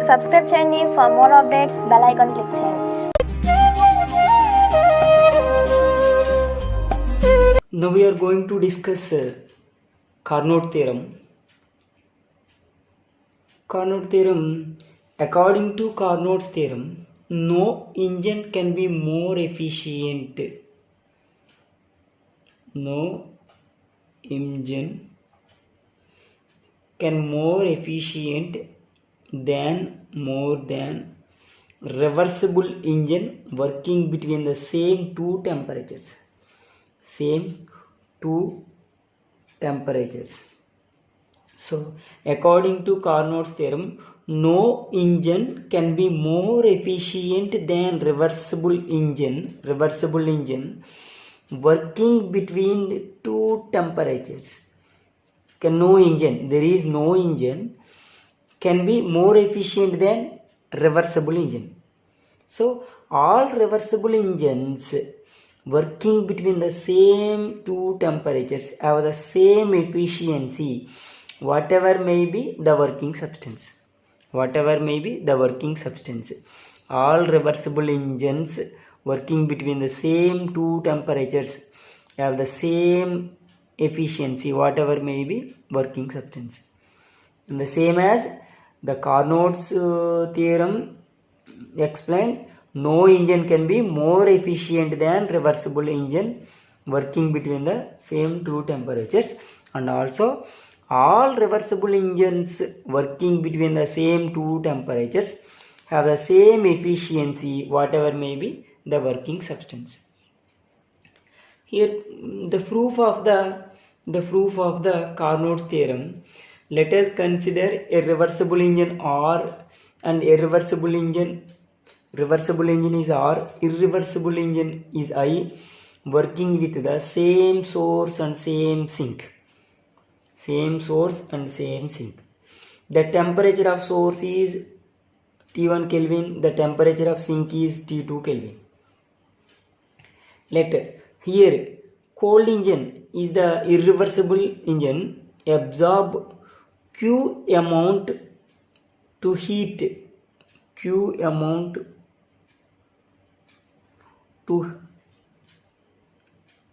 Subscribe చేయండి. For more updates bell icon click చేయండి. Now we are going to discuss Carnot theorem. Carnot theorem. According to Carnot's theorem, no engine can be more efficient. No engine can more efficient than reversible engine working between the same two temperatures. So according to Carnot's theorem, no engine can be more efficient than reversible engine working between the two temperatures. No engine can be more efficient than reversible engine. So all reversible engines working between the same two temperatures have the same efficiency, whatever may be the working substance. All reversible engines working between the same two temperatures have the same efficiency, whatever may be working substance. And the same as the Carnot's theorem explained, no engine can be more efficient than reversible engine working between the same two temperatures, and also all reversible engines working between the same two temperatures have the same efficiency, whatever may be the working substance. Here the proof of the Carnot theorem. Let us consider a reversible engine R and irreversible engine. Reversible engine is R, irreversible engine is I, working with the same source and same sink. The temperature of source is T1 Kelvin, the temperature of sink is T2 Kelvin. Let here cold engine is the irreversible engine, absorb Q amount to heat,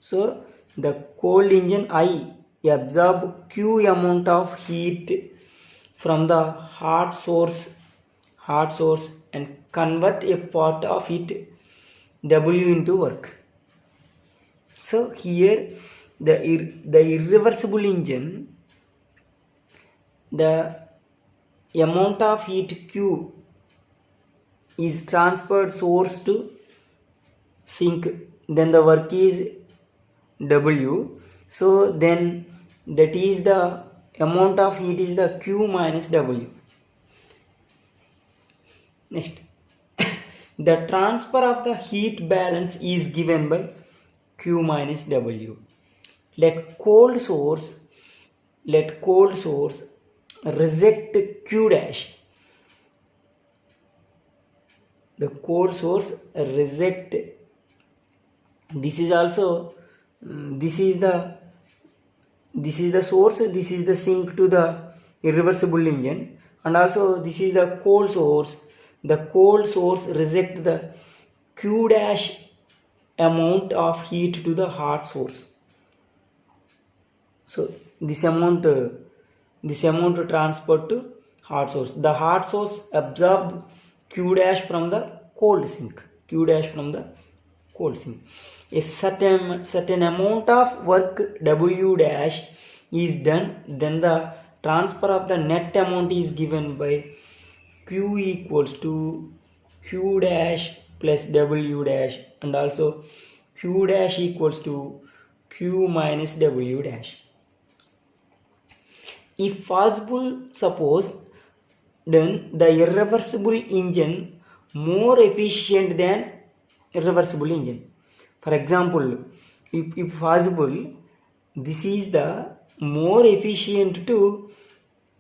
so the cold engine I absorb Q amount of heat from the hot source and convert a part of it W into work. So here the irreversible engine, the amount of heat Q is transferred source to sink, then the work is W. So then that is the amount of heat is the Q minus W. Next the transfer of the heat balance is given by Q minus W. Let cold source reject Q dash. The cold source reject, this is also this is the source, this is the sink to the irreversible engine, and also this is the cold source. The cold source reject the Q dash amount of heat to the hot source. So this amount transferred to hot source. The hot source absorb Q dash from the cold sink. A certain amount of work W dash is done, then the transfer of the net amount is given by Q equals to Q dash plus W dash, and also Q dash equals to Q minus W dash. If possible, suppose then the irreversible engine more efficient than reversible engine. For example, if possible, this is the more efficient to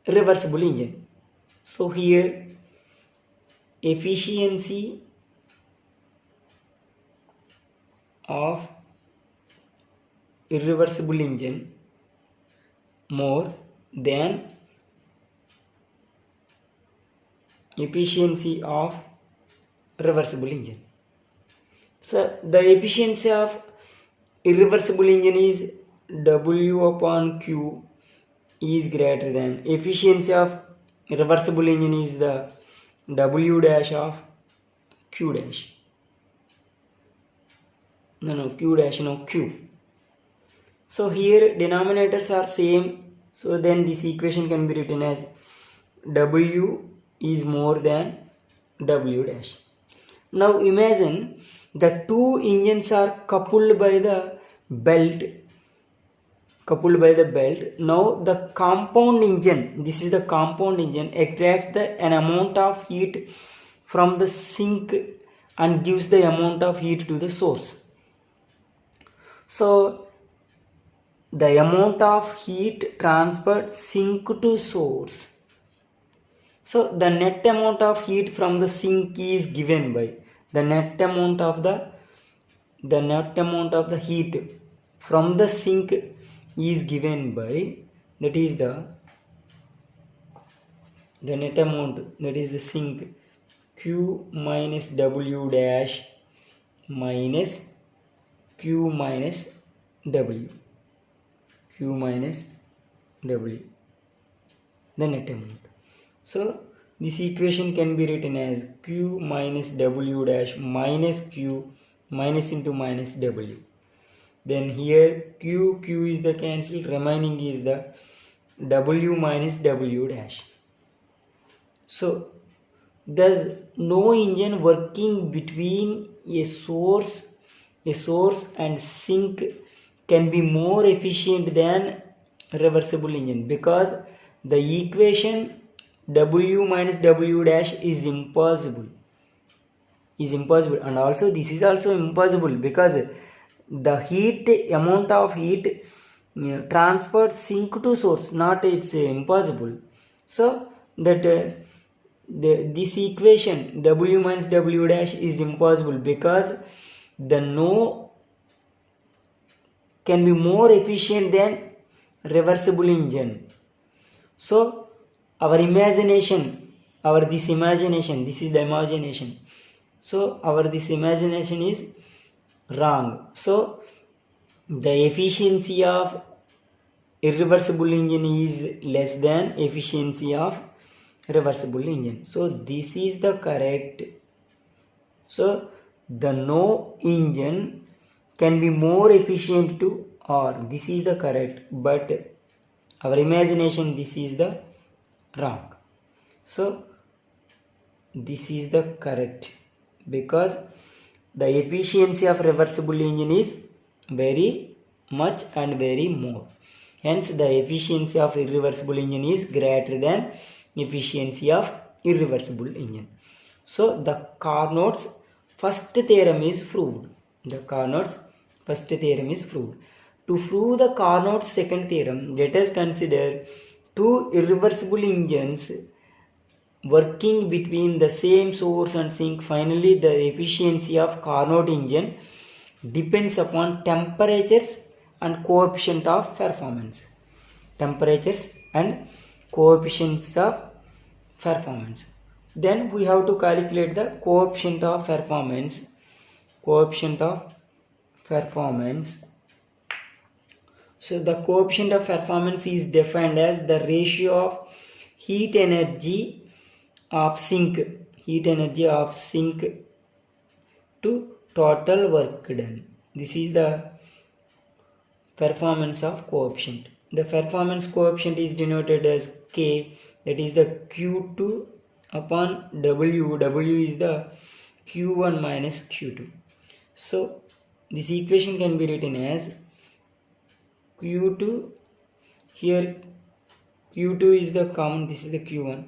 reversible engine. So here efficiency of irreversible engine more than efficiency of reversible engine. So the efficiency of irreversible engine is W upon Q is greater than efficiency of reversible engine is the W dash of Q dash. Q. So here denominators are same, so then this equation can be written as W is more than W dash. Now imagine the two engines are coupled by the belt. Now the compound engine, this is the compound engine, extracts an amount of heat from the sink and gives the amount of heat to the source. So the amount of heat transferred sink to source. So the net amount of heat from the sink is given by the net amount of the heat from the sink is given by, that is the net amount, that is the sink, Q minus W dash minus Q minus W, the net amount. So this equation can be written as Q minus W dash minus Q minus into minus W. Then here Q is the cancel, remaining is the W minus W dash. So thus no engine working between a source and sink can be more efficient than reversible engine, because the equation W minus W dash is impossible, and also this is also impossible because the amount of heat transferred sink to source, not it's impossible. So that this equation W minus W dash is impossible because the no can be more efficient than reversible engine. So this is the imagination. So this imagination is wrong. So the efficiency of irreversible engine is less than efficiency of reversible engine. So this is the correct. So the no engine can be more efficient to or, this is the correct, but our imagination, this is the wrong. So this is the correct, because the efficiency of reversible engine is very much and very more. Hence the efficiency of irreversible engine is greater than efficiency of irreversible engine. So the Carnot's first theorem is proved. To prove the Carnot's second theorem, let us consider two irreversible engines working between the same source and sink. Finally, the efficiency of Carnot engine depends upon temperatures and coefficient of performance. Then we have to calculate the coefficient of performance. So the coefficient of performance is defined as the ratio of heat energy of sink to total work done. This is the performance of coefficient. The performance coefficient is denoted as K, that is the Q2 upon W. W is the Q1 minus Q2. So this equation can be written as Q2, here Q2 is the common, this is the Q1,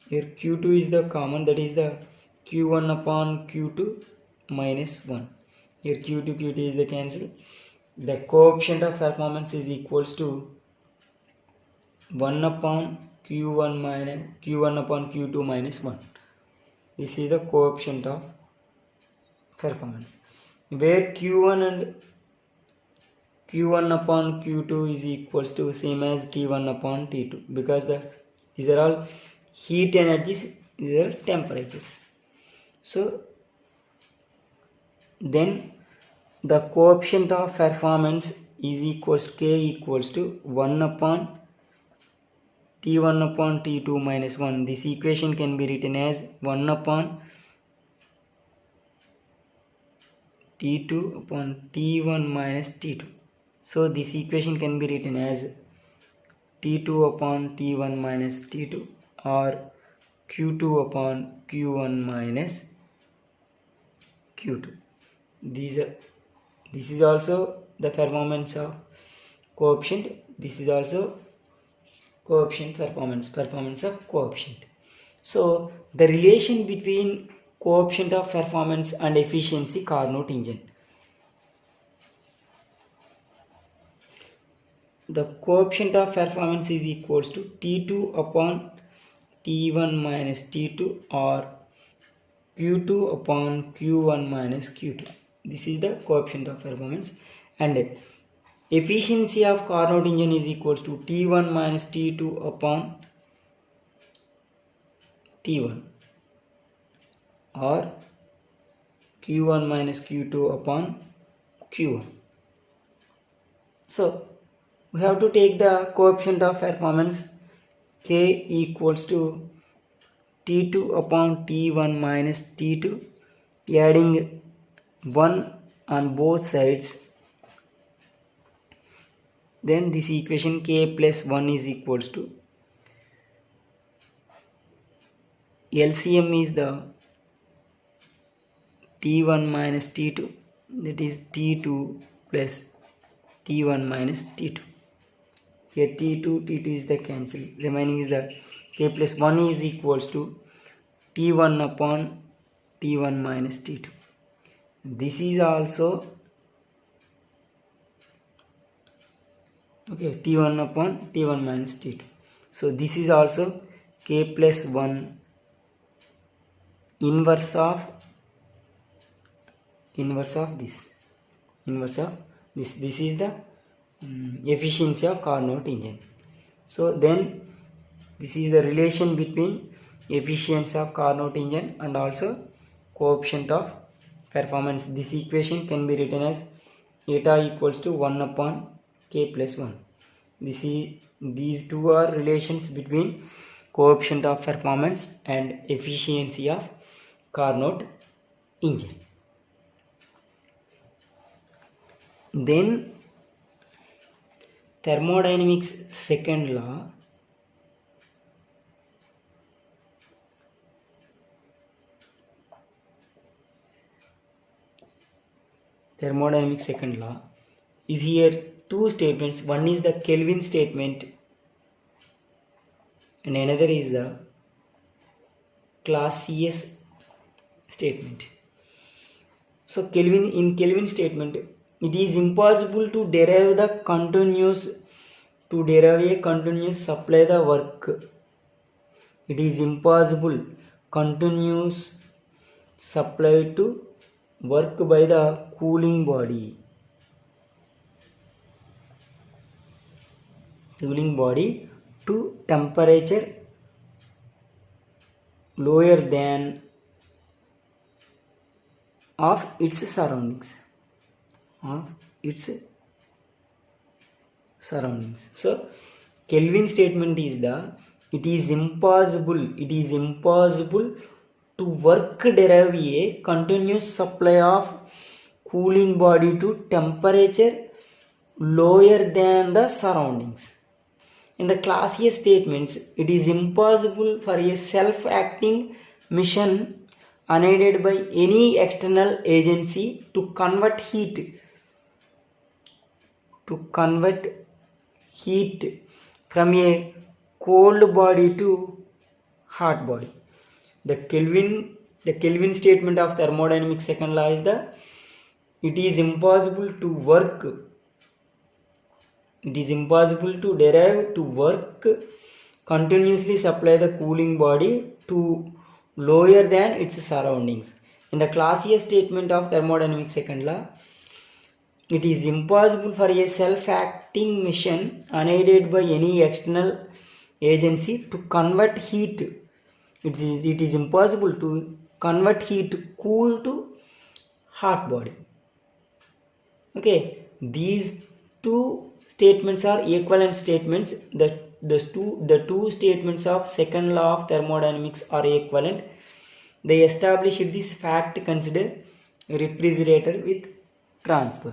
here Q2 is the common, that is the Q1 upon Q2 minus 1. Here Q2 is the cancel. The coefficient of performance is equals to 1 upon Q1 upon Q2 minus 1. This is the coefficient of performance, where Q1 upon Q2 is equals to same as T1 upon T2, because these are all heat energies, these are temperatures. So then the coefficient of performance is equals to K equals to 1 upon T1 upon T2 minus 1. This equation can be written as 1 upon T2 upon T1 minus T2. So this equation can be written as T2 upon T1 minus T2 or Q2 upon Q1 minus Q2. This is also the performance of coefficient. This is also coefficient performance of coefficient. So the relation between coefficient of performance and efficiency Carnot engine. The coefficient of performance is equals to T2 upon T1 minus T2 or Q2 upon Q1 minus Q2. This is the coefficient of performance, and efficiency of Carnot engine is equals to T1 minus T2 upon T1 or Q1 minus Q2 upon Q1. So we have to take the coefficient of performance K equals to T2 upon T1 minus T2, adding 1 on both sides. Then this equation K plus 1 is equals to LCM is the T1 minus T2, that is T2 plus T1 minus T2. Here T2 is the cancel, remaining is the K plus 1 is equals to T1 upon T1 minus T2. This is also okay, T1 upon T1 minus T2. So this is also K plus 1 inverse of this. This is the efficiency of Carnot engine. So then this is the relation between efficiency of Carnot engine and also coefficient of performance. This equation can be written as eta equals to 1 upon K plus 1. These two are relations between coefficient of performance and efficiency of Carnot engine. Then thermodynamics second law. Thermodynamics second law is here two statements. One is the Kelvin statement and another is the Clausius statement. So in Kelvin statement, it is impossible to derive a continuous supply the work. It is impossible continuous supply to work by the cooling body to temperature lower than of its surroundings. So Kelvin statement is it is impossible to derive a continuous supply of cooling body to temperature lower than the surroundings. In the Clausius statements, it is impossible for a self-acting machine unaided by any external agency to convert heat from a cold body to hot body. The Kelvin statement of thermodynamics second law is it is impossible to derive to work continuously supply the cooling body to lower than its surroundings. In the Clausius statement of thermodynamics second law, it is impossible for a self-acting machine unaided by any external agency to convert heat it is impossible to convert heat cool to hot body. Okay, these two statements are equivalent statements. The two statements of second law of thermodynamics are equivalent. They established this fact. Consider refrigerator with transfer.